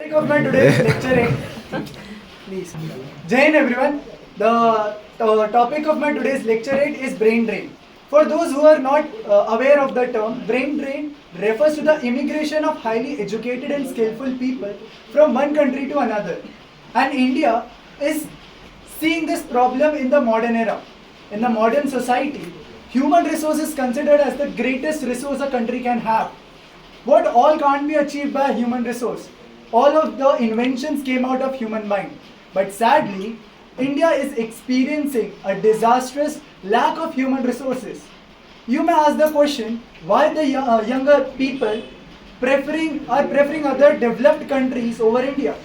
Topic of my today's lecture is, please. Jain everyone. The topic of my today's lecture is brain drain. For those who are not aware of the term, brain drain refers to the immigration of highly educated and skillful people from one country to another. And India is seeing this problem in the modern era. In the modern society, human resource is considered as the greatest resource a country can have. What all can't be achieved by a human resource? All of the inventions came out of human mind. But sadly, India is experiencing a disastrous lack of human resources. You may ask the question, why the younger people are preferring other developed countries over India?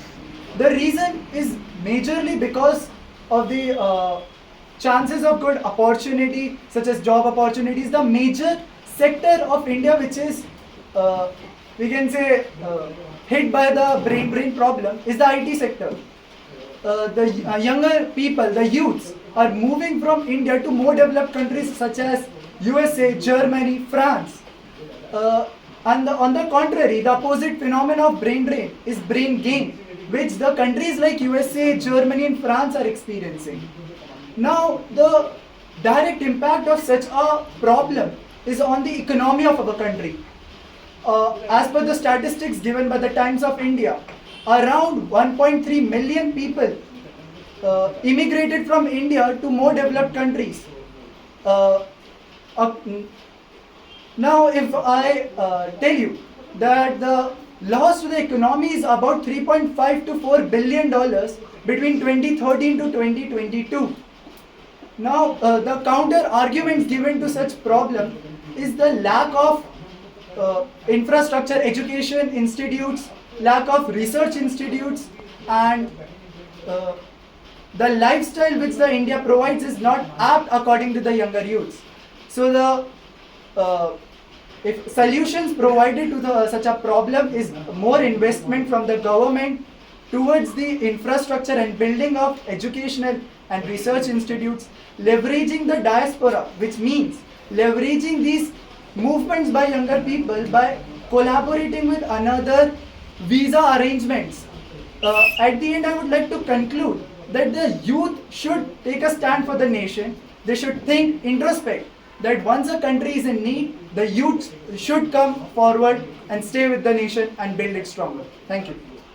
The reason is majorly because of the chances of good opportunity, such as job opportunities. The major sector of India which is we can say hit by the brain drain problem is the IT sector. The younger people, the youths, are moving from India to more developed countries such as USA, Germany, France. And on the contrary, the opposite phenomenon of brain drain is brain gain, which the countries like USA, Germany, and France are experiencing. Now, the direct impact of such a problem is on the economy of our country. As per the statistics given by the Times of India, around 1.3 million people immigrated from India to more developed countries. Now, if I tell you that the loss to the economy is about 3.5 to 4 billion dollars between 2013 to 2022. Now, the counter arguments given to such problem is the lack of infrastructure, education institutes, lack of research institutes, and the lifestyle which the India provides is not apt according to the younger youths. So the if solutions provided to such a problem is more investment from the government towards the infrastructure and building of educational and research institutes, leveraging the diaspora, which means leveraging these movements by younger people by collaborating with another visa arrangements. At the end, I would like to conclude that the youth should take a stand for the nation. They should think, introspect, that once a country is in need, the youth should come forward and stay with the nation and build it stronger. Thank you.